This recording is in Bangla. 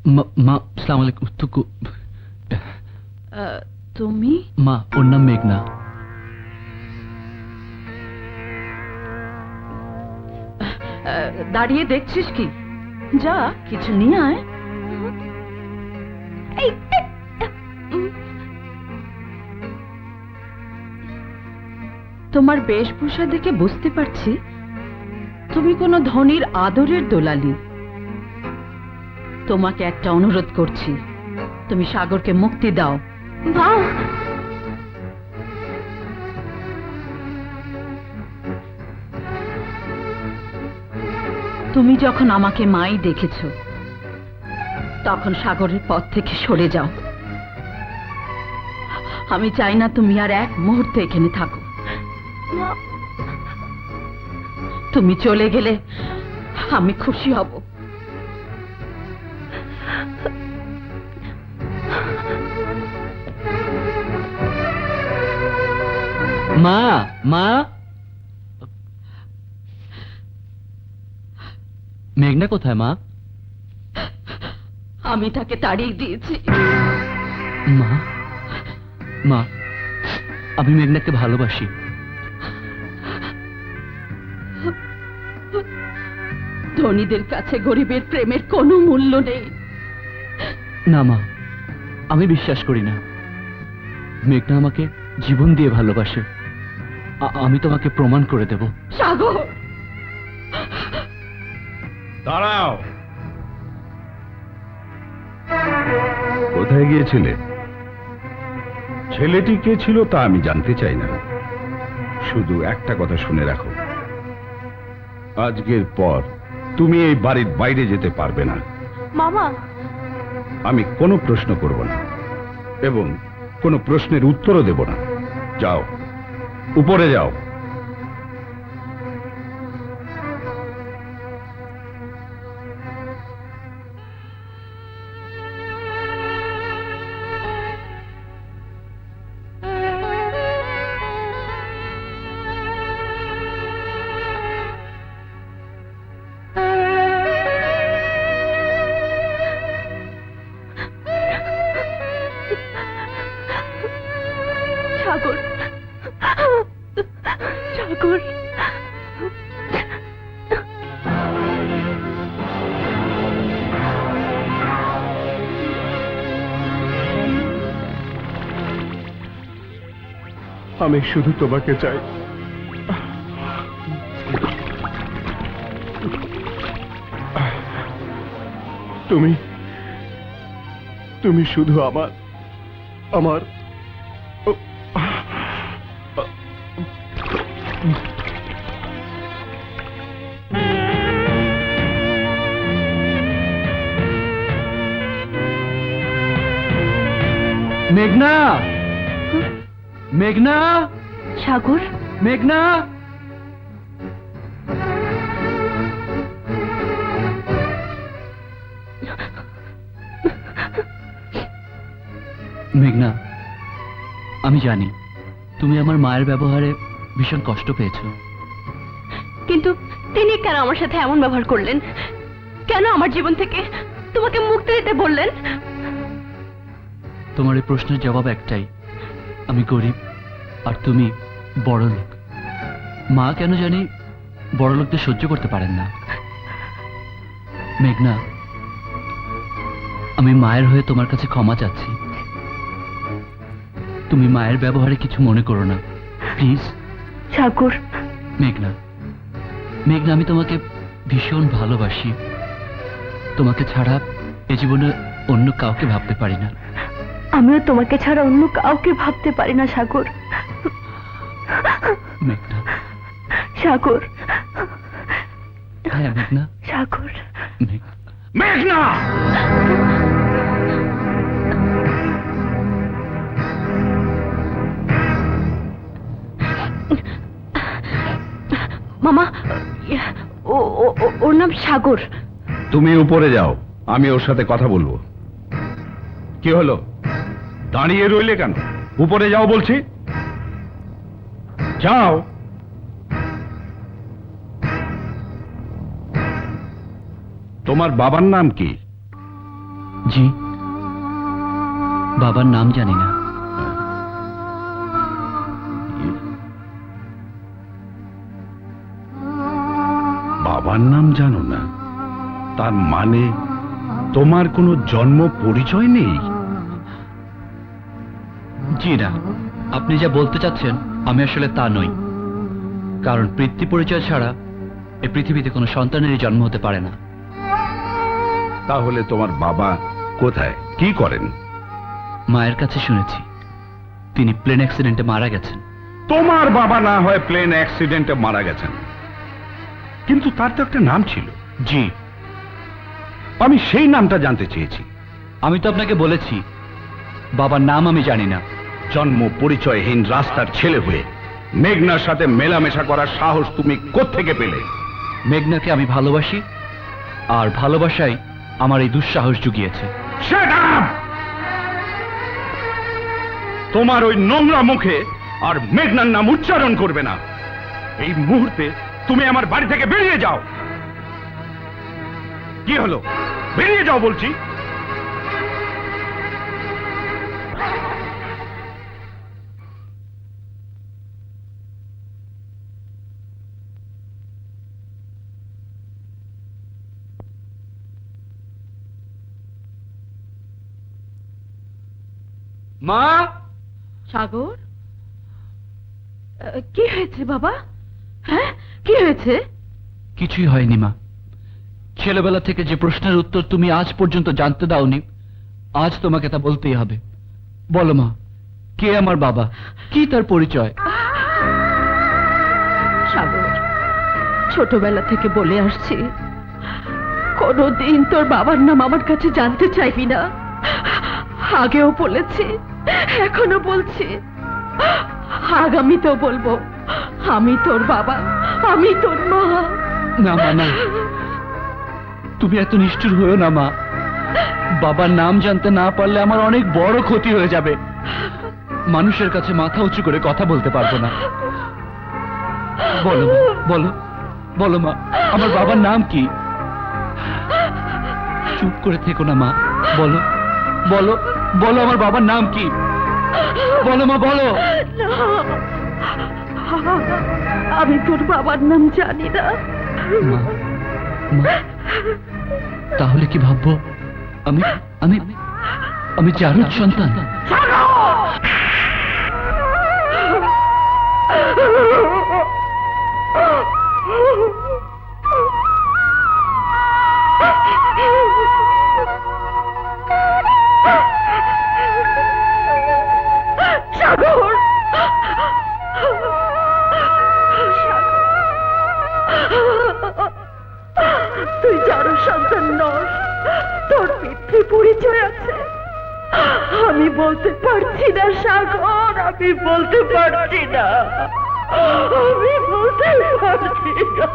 মা আসসালামু আলাইকুম। তুমি? মা, ওর নাম মেঘনা। দাঁড়িয়ে দেখছিস কি? যা কিছু নিয়ে আয়। তোমার বেশভূষা দেখে বুঝতে পারছি তুমি কোনো ধনীর আদরের দোলালি। তোমাকে একটা অনুরোধ করছি, তুমি সাগরকে মুক্তি দাও। তুমি যখন আমাকে মাই দেখেছ, তখন সাগরের পথ থেকে সরে যাও। আমি চাই না তুমি আর এক মুহূর্ত এখানে থাকো। তুমি চলে গেলে আমি খুশি হব। মা, মা, মেঘনা কোথায় মা? আমি তাকে তাড়িয়ে দিয়েছি। মা, মা, আমি মেঘনাকে ভালোবাসি। ধনীদের কাছে গরিবের প্রেমের কোনো মূল্য নেই। না মা, আমি বিশ্বাস করি না। মেঘনা আমাকে জীবন দিয়ে ভালোবাসে। আমি তোমাকে প্রমাণ করে দেব। সাগর, দাঁড়াও। কোথায় গিয়েছিলে? ছেলেটি কে ছিল তা আমি জানতে চাই না, শুধু একটা কথা শুনে রাখো, আজকের পর তুমি এই বাড়ির বাইরে যেতে পারবে না। মামা, আমি কোনো প্রশ্ন করব না এবং কোনো প্রশ্নের উত্তরও দেব না। যাও, উপরে যাও। সাগর, সাগর, আমি শুধু তোমাকে চাই। তুমি তুমি শুধু আমার আমার মেঘনা, মেঘনা, সাগর, মেঘনা। মেঘনা, আমি জানি তুমি আমার মায়ের ব্যবহারে ভীষণ কষ্ট পেয়েছো। কিন্তু তিনি কেন আমার সাথে এমন ব্যবহার করলেন? কেন আমার জীবন থেকে তোমাকে মুক্তি দিতে বললেন? তোমার এই প্রশ্নের জবাব একটাই, আমি গরিব আর তুমি বড় লোক। মা কেন জানি বড় লোকদের সহ্য করতে পারেন না। মেঘনা, আমি মায়ের হয়ে তোমার কাছে ক্ষমা চাচ্ছি। তুমি মায়ের ব্যবহারে কিছু মনে করো না, প্লিজ। সাগর, মেঘনা, মেঘনা, আমি তোমাকে ভীষণ ভালোবাসি। তোমাকে ছাড়া এ জীবনে অন্য কাউকে ভাবতে পারি না। আমিও তোমাকে ছাড়া অন্য কাউকে ভাবতে পারি না সাগর। মেঘনা, সাগর, হ্যাঁ মেঘনা, সাগর। মেঘনা! মামা, ওর নাম সাগর। তুমি উপরে যাও, আমি ওর সাথে কথা বলবো। কি হলো, দাঁড়িয়ে রইলে কেন? উপরে যাও বলছি, যাও। তোমার বাবার নাম কি? জি, বাবার নাম জানি না। বাবার নাম জানো না? তার মানে তোমার কোনো জন্ম পরিচয় নেই? জি না, আপনি যা বলতে চাচ্ছেন আমি আসলে তা নই। কারণ পিতৃ পরিচয় ছাড়া এই পৃথিবীতে কোনো সন্তানেরই জন্ম হতে পারে না। তাহলে তোমার বাবা কোথায়, কি করেন? মায়ের কাছে শুনেছি তিনি প্লেন অ্যাক্সিডেন্টে মারা গেছেন। তোমার বাবা না হয় প্লেন অ্যাক্সিডেন্টে মারা গেছেন, কিন্তু তার তো একটা নাম ছিল। জি, আমি সেই নামটা জানতে চেয়েছি। আমি তো আপনাকে বলেছি বাবার নাম আমি জানি না। জন্ম পরিচয়হীন রাস্তার ছেলে হয়ে মেঘনার সাথে মেলামেশা করার সাহস তুমি কোত্থেকে পেলে? মেঘনাকে আমি ভালোবাসি, আর ভালোবাসাই আমার এই দুঃসাহস জুগিয়েছে। Shut up! তোমার ওই নোংরা মুখে আর মেঘনার নাম উচ্চারণ করবে না। এই মুহূর্তে তুমি আমার বাড়ি থেকে বেরিয়ে যাও। কি হলো? বেরিয়ে যাও বলছি। মা, সাগর, কি হয়েছে বাবা? হ্যাঁ, কি হয়েছে? কিছুই হয়নি মা। ছেলেবেলা থেকে যে প্রশ্নের উত্তর তুমি আজ পর্যন্ত জানতে দাওনি, আজ তোমাকে তা বলতেই হবে। বলো মা, কে আমার বাবা, কি তার পরিচয়? সাগর, ছোটবেলা থেকে বলে আসছি কোনদিন তোর বাবার নাম আমার কাছে জানতে চাইবি না। আগেও বলেছি, এখনো বলছি, আগামীতেও বলবো, আমি তোর বাবা, আমি তোর মা। না মা, না, তুমি এত নিষ্ঠুর হয়েও না মা। বাবার নাম জানতে না পারলে আমার অনেক বড় ক্ষতি হয়ে যাবে। মানুষের কাছে মাথা উঁচু করে কথা বলতে পারবো না। বলো মা, বলো, বলো মা, আমার বাবার নাম কি? চুপ করে থেকো না মা, বলো, বলো, বলো আমার বাবার নাম কি? বলো মা, বলো। না, আমি তোর বাবার নাম জানি না। মা, মা, তাহলে কি ভাববো আমি আমি আমি জারুর সন্তান? সাগর, তুই যারও সন্তান নস, তোর পিতৃ পরিচয় আছে। আমি বলতে পারছি না সাগর, আমি বলতে পারছি না, আমি বলতে পারছি না।